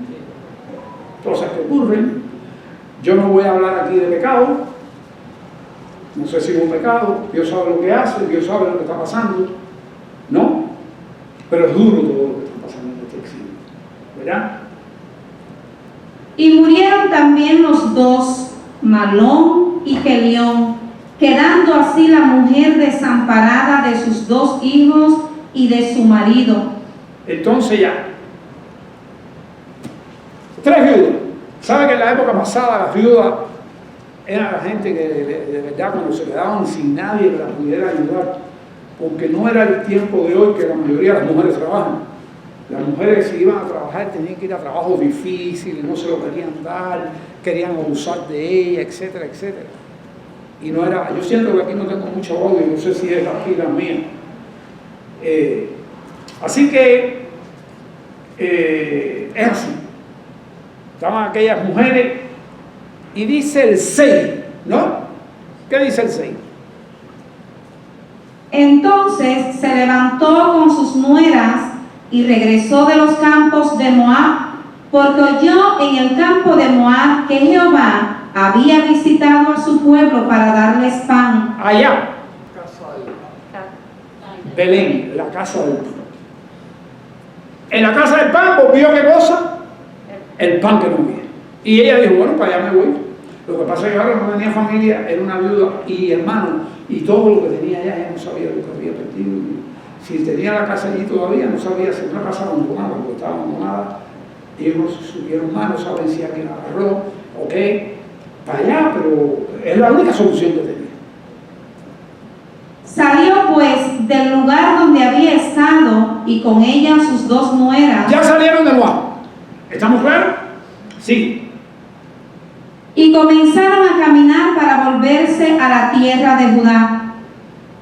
Yo no voy a hablar aquí de pecado. No sé si es un pecado, Dios sabe lo que hace, Dios sabe lo que está pasando, ¿no? Pero es duro todo lo que está pasando en este exilio, ¿verdad? Y murieron también los 2, Malón y Kelión, quedando así la mujer desamparada de sus 2 hijos y de su marido. Entonces ya, 3 viudas. ¿Sabe que en la época pasada las viudas era la gente que de verdad cuando se quedaban sin nadie que las pudiera ayudar? Porque no era el tiempo de hoy que la mayoría de las mujeres trabajan. Las mujeres si iban a trabajar tenían que ir a trabajos difíciles, no se lo querían dar, querían abusar de ella, etcétera, etcétera. Y no era, yo siento que aquí no tengo mucho odio, no sé si es aquí la mía. Así que es así. Estaban aquellas mujeres y dice el 6, ¿no? ¿Qué dice el 6? Entonces se levantó con sus nueras y regresó de los campos de Moab, porque oyó en el campo de Moab que Jehová había visitado a su pueblo para darles pan. Allá, Belén, la casa del pan. En la casa del pan volvió ¿qué cosa? El pan que no había. Y ella dijo, bueno, para allá me voy. Lo que pasa es que ahora no tenía familia, era una viuda y hermano, y todo lo que tenía allá, ella no sabía lo que había perdido. Si tenía la casa allí todavía, no sabía si era una casa abandonada, porque estaba abandonada. Ellos subieron más, no saben si alguien la agarró, ok, para allá, pero es la única solución que tenía. Salió pues del lugar donde había estado y con ella sus dos nueras. Ya salieron de Moab. ¿Estamos claros? Sí. Y comenzaron a caminar para volverse a la tierra de Judá.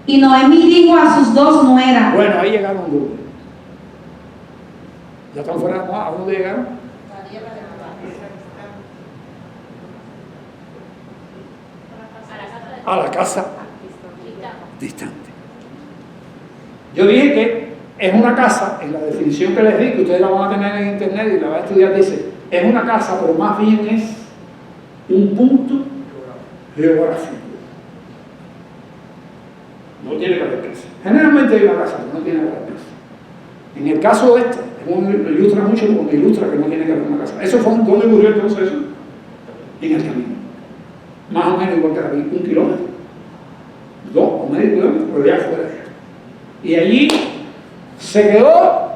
Y Noemí dijo a sus dos nueras. Bueno, ahí llegaron dos. ¿Ya están fuera de Moab? ¿A dónde llegaron? A la casa distante. Yo dije que es una casa, en la definición que les di, que ustedes la van a tener en internet y la van a estudiar, dice, es una casa, pero más bien es un punto geográfico. No tiene que haber casa. Generalmente hay una casa, pero no tiene que haber casa. En el caso de esta, me ilustra mucho porque me ilustra que no tiene que haber una casa. ¿Eso fue dónde ocurrió el proceso? En el camino. Más o menos igual que David, 1 kilómetro, 2 o medio kilómetro, pero ya fuera. Y allí se quedó.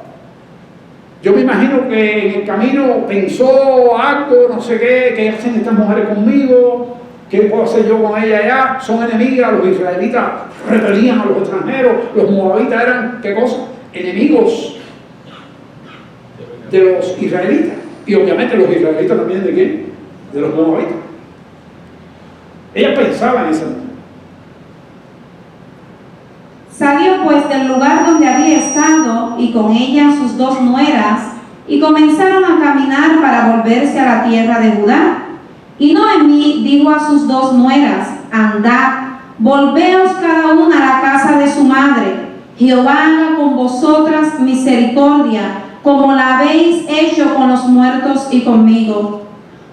Yo me imagino que en el camino pensó algo, no sé qué hacen estas mujeres conmigo, qué puedo hacer yo con ellas allá. Son enemigas, los israelitas repelían a los extranjeros, los moabitas eran, ¿qué cosa? Enemigos de los israelitas. Y obviamente los israelitas también de quién? De los moabitas. Ella pensaba en esa mujer. Salió pues del lugar donde había estado y con ella sus dos nueras y comenzaron a caminar para volverse a la tierra de Judá. Y Noemí dijo a sus dos nueras: andad, volveos cada una a la casa de su madre. Jehová haga con vosotras misericordia, como la habéis hecho con los muertos y conmigo.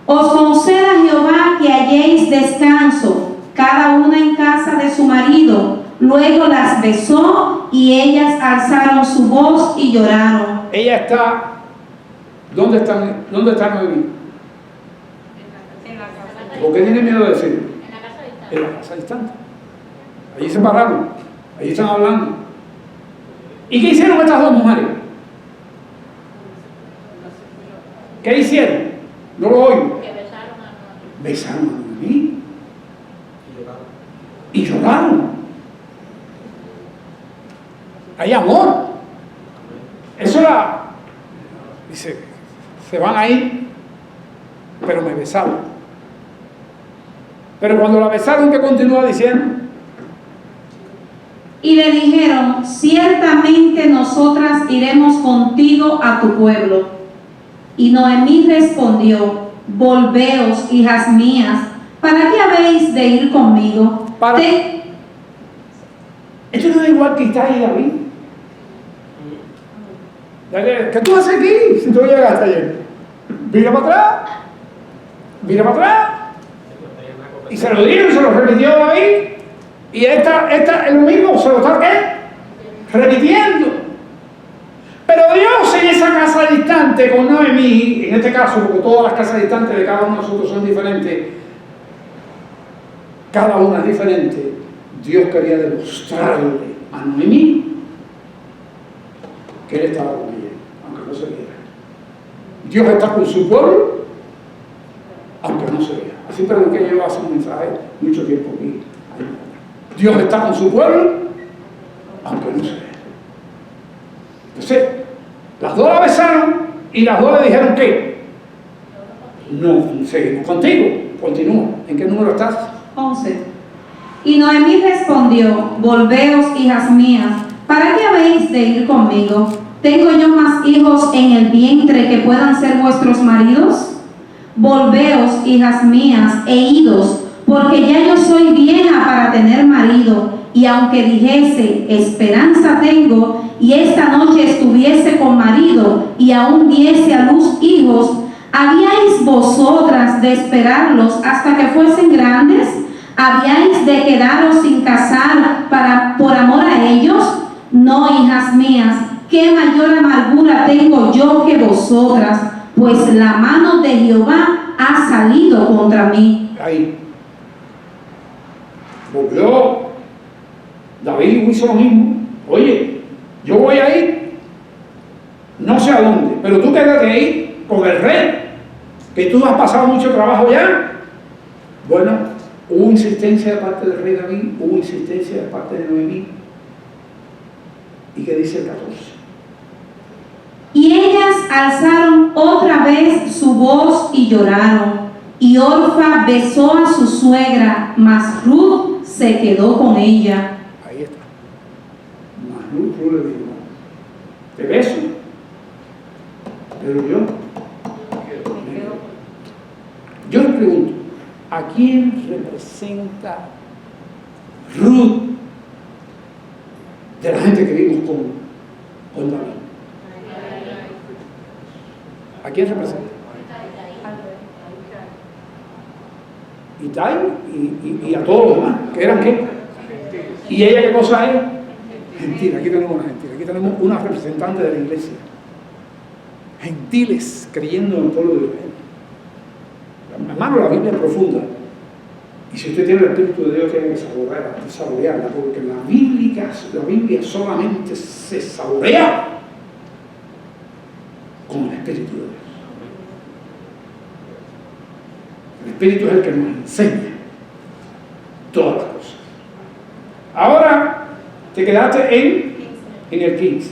Os conceda Jehová que halléis descanso, cada una en casa de su marido. Luego las besó y ellas alzaron su voz y lloraron. Ella está, ¿dónde está Noemí? ¿Por qué tiene miedo de decirlo? En la casa distante. Allí se pararon, allí están hablando. ¿Y qué hicieron estas dos mujeres? ¿Qué hicieron? No lo oigo. Besaron a Noemí y lloraron. Hay amor. Eso era, dice, se van a ir, pero me besaron. Pero cuando la besaron, ¿qué continúa diciendo? Y le dijeron: ciertamente nosotras iremos contigo a tu pueblo. Y Noemí respondió: volveos, hijas mías, ¿para qué habéis de ir conmigo? Esto no es igual que Isaías y David. ¿Qué tú haces aquí si tú llegaste ayer? Mira para atrás. Mira para atrás. Y se lo dieron, se lo repitió David. Y esta es lo mismo, se lo está ¿qué? Repitiendo. Pero Dios en esa casa distante con Noemí, en este caso, porque todas las casas distantes de cada uno de nosotros son diferentes, cada una es diferente, Dios quería demostrarle a Noemí que Él estaba con ella, aunque no se viera. Dios está con su pueblo, aunque no se vea. Así prediqué yo hace un mensaje mucho tiempo aquí. Dios está con su pueblo, aunque no se vea. Entonces, las dos la besaron y las dos le dijeron ¿qué? No, seguimos contigo. Continúa. ¿En qué número estás? 11. Y Noemí respondió: volveos, hijas mías, ¿para qué habéis de ir conmigo? ¿Tengo yo más hijos en el vientre que puedan ser vuestros maridos? Volveos, hijas mías, e idos, porque ya yo soy vieja para tener marido, y aunque dijese, esperanza tengo, y esta noche estuviese con marido, y aún diese a luz hijos, ¿habíais vosotras de esperarlos hasta que fuesen grandes? ¿Habíais de quedaros sin casar por amor a ellos? No, hijas mías, qué mayor amargura tengo yo que vosotras, pues la mano de Jehová ha salido contra mí. Ahí. Volvió. David hizo lo mismo. Oye, Yo voy a ir, no sé a dónde, pero tú quédate ahí con el rey, que tú has pasado mucho trabajo ya. Bueno, hubo insistencia de parte del rey David, hubo insistencia de parte de Noemí. ¿Y qué dice el 14? Y ellas alzaron otra vez su voz y lloraron. Y Orfa besó a su suegra, mas Ruth se quedó con ella. Ahí está. Mas Ruth le dijo, te beso, pero yo le pregunto, ¿a quién representa Ruth de la gente que vimos con David? ¿A quién representa? Itai y a todos los demás, que eran qué. ¿Y ella qué cosa es? Gentil. Aquí tenemos una gentil, aquí tenemos una representante de la iglesia. Gentiles creyendo en el pueblo de Israel. Hermano, la Biblia es profunda. Y si usted tiene el Espíritu de Dios, tiene que saborearla, porque la Biblia solamente se saborea con el Espíritu de Dios. El Espíritu es el que nos enseña todas las cosas. Ahora te quedaste en el 15.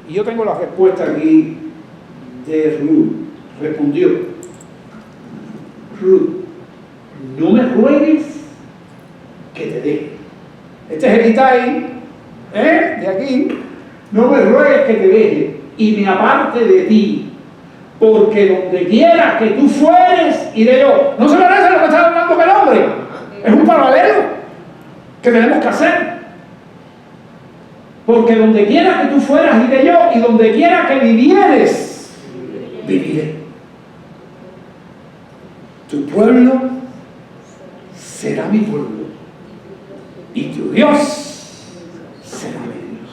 Y yo tengo la respuesta aquí de Ruth. Respondió: Ruth, no me ruegues que te deje. Este es el Itai, de aquí. No me ruegues que te deje y me aparte de ti, porque donde quieras que tú fueres, iré yo. ¿No se parece lo que está hablando con el hombre? Es un paralelo que tenemos que hacer. Porque donde quiera que tú fueras, iré yo, y donde quiera que vivieres, viviré. Tu pueblo será mi pueblo, y tu Dios será mi Dios.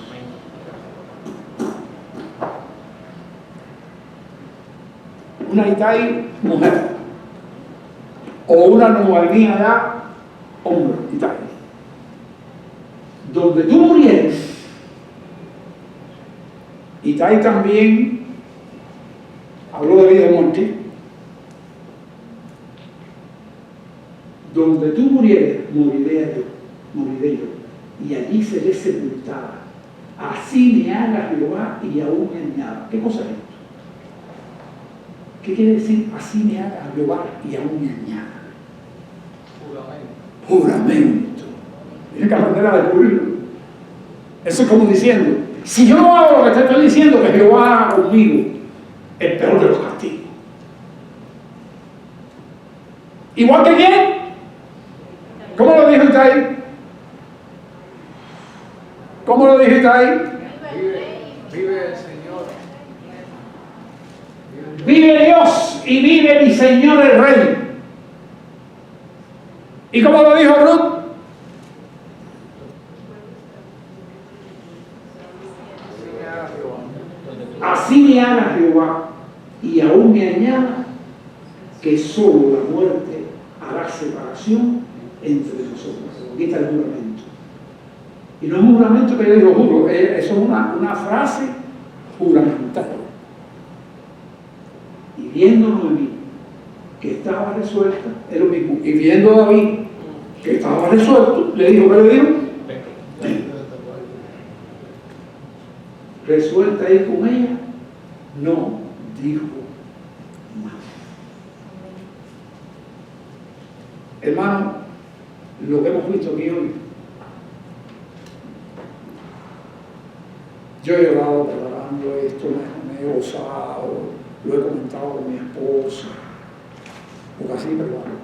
Una Itai mujer, o una Noemí allá hombre, Itai. Donde tú murieres, Itai también habló de vida y muerte. Donde tú murieres, moriré yo, y allí seré sepultada. Así me haga Jehová y aún me añada. ¿Qué cosa es esto? ¿Qué quiere decir así me haga Jehová y aún me añada? Juramento. Tienes que aprender a descubrirlo. Eso es como diciendo, si yo no hago lo que te estoy diciendo que Jehová haga conmigo, el peor de los castigos. ¿Igual que quién? ¿Cómo lo dijo Itai? ¿Cómo lo dijo Itai? Vive el Señor. Vive Dios y vive mi Señor el Rey. ¿Y cómo lo dijo Ruth? Así me haga Jehová y aún me añada que solo la muerte hará separación entre nosotros. Aquí está el juramento. Y no es un juramento que yo digo juro, eso es una frase juramental. Y viendo Noemí que estaba resuelta, es lo mismo. Y viendo a David que estaba resuelto, le dijo, ¿qué le dijo? Ven. Resuelta ir con ella, no dijo más. Hermano, lo que hemos visto aquí hoy, yo he llorado preparando esto, me he gozado, lo he comentado con mi esposa, porque así preparo,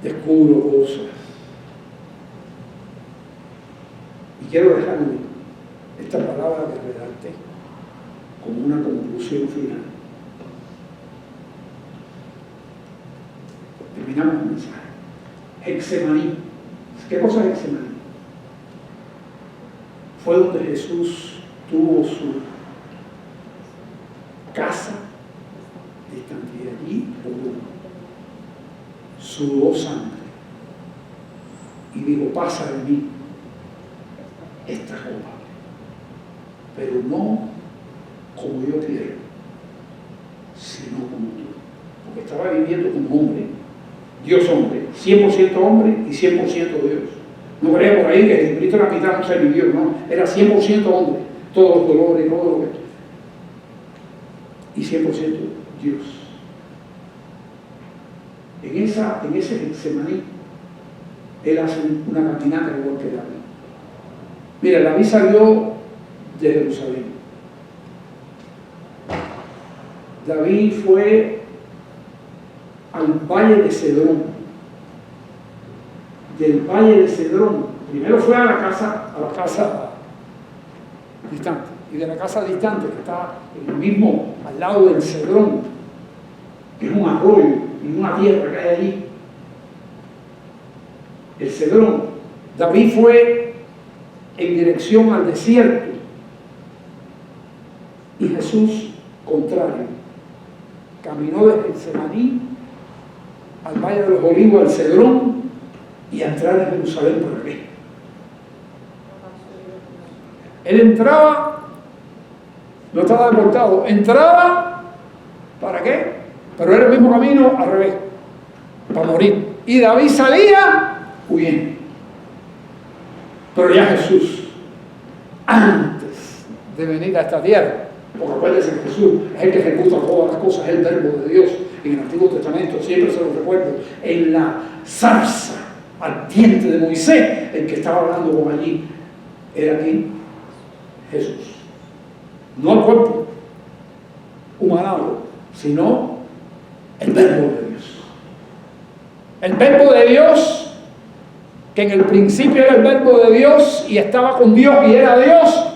descubro cosas. Y quiero dejarle esta palabra que redacté como una conclusión final. Terminamos el mensaje. Hexemaní. ¿Qué cosa es Hexemaní? Fue donde Jesús tuvo su casa, y allí sudó sangre y dijo, pasa de mí esta copa, pero no como yo quiero, sino como tú. Porque estaba viviendo como hombre, Dios hombre, 100% hombre y 100% Dios. No crea por ahí que Jesucristo era mitad un ser y Dios, no, era 100% hombre, todos los dolores, todo lo que... y 100% Dios. En ese Getsemaní, él hace una caminata igual que David. Mira, David salió de Jerusalén. David fue al valle de Cedrón. Del valle de Cedrón, primero fue a la casa distante, y de la casa distante, que está mismo al lado del Cedrón, que es un arroyo y una tierra que hay allí, el Cedrón. David fue en dirección al desierto y Jesús, contrario, caminó desde Getsemaní al Valle de los Olivos, al Cedrón, y a entrar en Jerusalén por aquí. Él entraba, no estaba deportado, entraba, ¿para qué? Pero era el mismo camino al revés, para morir. Y David salía huyendo. Pero ya Jesús, antes de venir a esta tierra, porque acuérdense que Jesús es el que ejecuta todas las cosas, es el verbo de Dios. En el Antiguo Testamento siempre se lo recuerdo, en la zarza ardiente de Moisés, el que estaba hablando con allí, era aquí Jesús. No el cuerpo humanado, sino el verbo de Dios. El verbo de Dios, que en el principio era el verbo de Dios y estaba con Dios y era Dios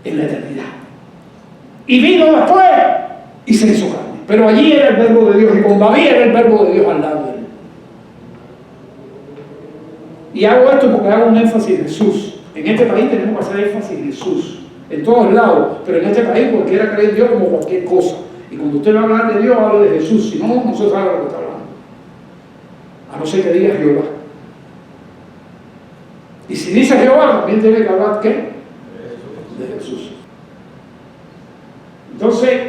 en la eternidad. Y vino después y se hizo carne. Pero allí era el verbo de Dios y con David era el verbo de Dios al lado de él. Y hago esto porque hago un énfasis en Jesús. En este país tenemos que hacer énfasis en Jesús. En todos lados. Pero en este país cualquiera cree en Dios como cualquier cosa. Y cuando usted va a hablar de Dios, hable de Jesús. Si no, no se sabe de lo que está hablando. A no ser que diga Jehová. Y si dice Jehová, también tiene que hablar ¿qué? De Jesús. Entonces,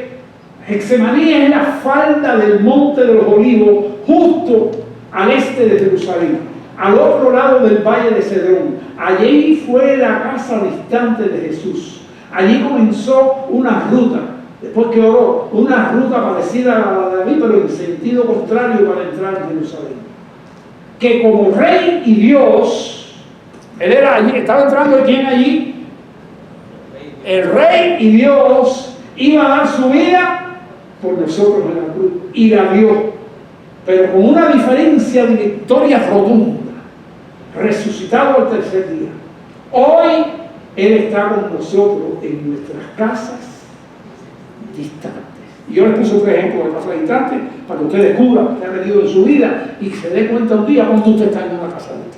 Getsemaní es la falda del monte de los Olivos, justo al este de Jerusalén, al otro lado del valle de Cedrón. Allí fue la casa distante de Jesús. Allí comenzó una ruta, después que oró, una ruta parecida a la de David, pero en sentido contrario para entrar en Jerusalén. Que como rey y Dios, él era allí, estaba entrando ¿quién allí? El rey y Dios iba a dar su vida por nosotros en la cruz y la dio, pero con una diferencia de victoria rotunda, resucitado al tercer día. Hoy Él está con nosotros en nuestras casas distantes. Y yo les puse otro ejemplo de casa distante para que usted descubra que ha venido en su vida y se dé cuenta un día cuando usted está en una casa distante.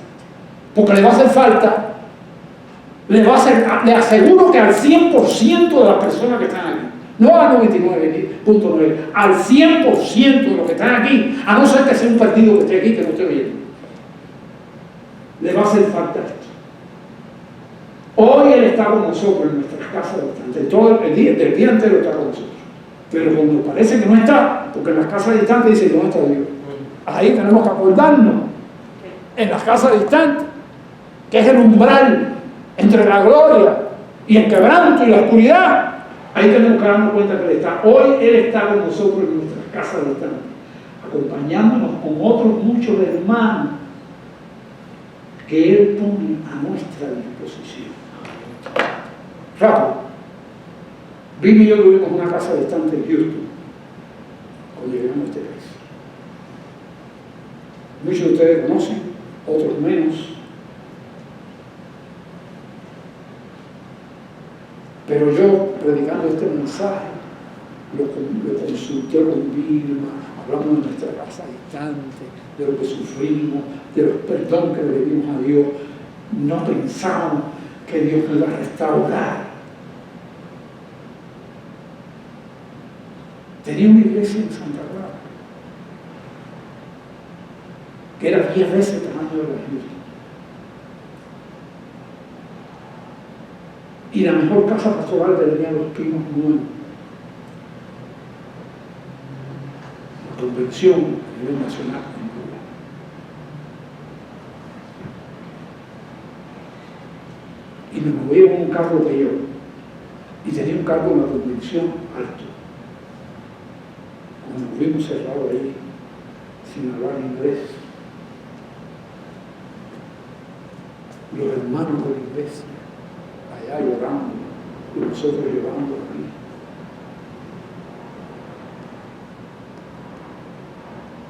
Porque le va a hacer falta, le aseguro que al 100% de las personas que están aquí, no al 99.9, al 100% de los que están aquí, a no ser que sea un partido que esté aquí que no esté oyendo, le va a hacer falta esto. Hoy Él está con nosotros en nuestras casas distantes, todo el día entero está con nosotros. Pero cuando parece que no está, porque en las casas distantes dice, ¿dónde está Dios? Ahí tenemos que acordarnos, en las casas distantes, que es el umbral entre la gloria y el quebranto y la oscuridad. Ahí tenemos que darnos cuenta que Él está. Hoy Él está con nosotros en nuestras casas distantes, acompañándonos con otros muchos hermanos que Él pone a nuestra disposición. Rápido. Vini y yo tuvimos una casa distante en Houston cuando llegamos a este país. Muchos de ustedes conocen, otros menos. Pero yo, predicando este mensaje, lo consulté con Vilma, hablamos de nuestra casa distante, de lo que sufrimos, de los perdón que le pedimos a Dios. No pensábamos que Dios nos iba a restaurar. Tenía una iglesia en Santa Clara que era 10 veces el tamaño de la Houston. Y la mejor casa pastoral que tenían los primos nuevos. La convención a nivel nacional en Cuba. Y me moví con un carro bello. Y tenía un cargo en la convención alto. Cuando nos vimos cerrados ahí, sin hablar inglés, los hermanos de la iglesia allá llorando y nosotros llorando aquí.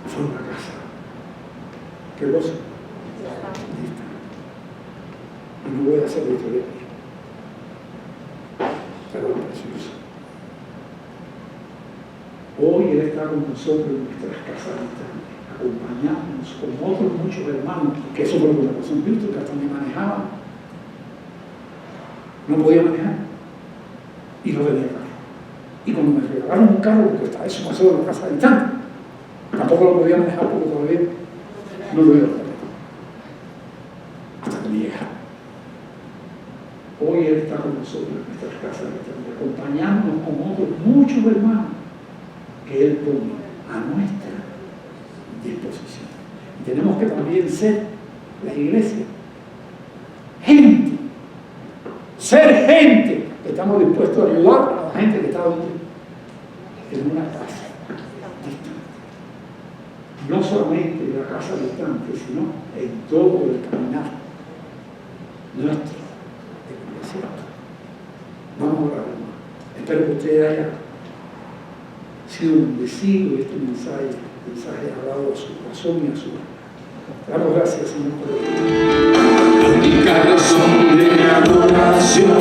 Fue una casa. ¿Qué cosa? Y no voy a hacer la historia, pero es precioso. Hoy Él está con nosotros en nuestras casas, acompañándonos con otros muchos hermanos, que eso fue lo que me pasó en Cristo, que hasta me manejaban. No podía manejar y no tenía carro. Y cuando me regalaron un carro, porque estaba eso pasó en la casa de distante, tampoco lo podía manejar porque todavía no lo iba a hacer. Hasta que me llegaron. Hoy Él está con nosotros en nuestras casas, acompañándonos con otros muchos hermanos que Él pone a nuestra disposición. Y tenemos que también ser la iglesia, gente, ser gente que estamos dispuestos a ayudar a la gente que está en una casa distante. No solamente en la casa distante, sino en todo el caminar nuestro de iglesia. Vamos a orar, hermano. Espero que usted haya sido bendecido y este mensaje ha dado a su corazón y a su alma. Damos gracias, Señor, por el La única razón de mi adoración.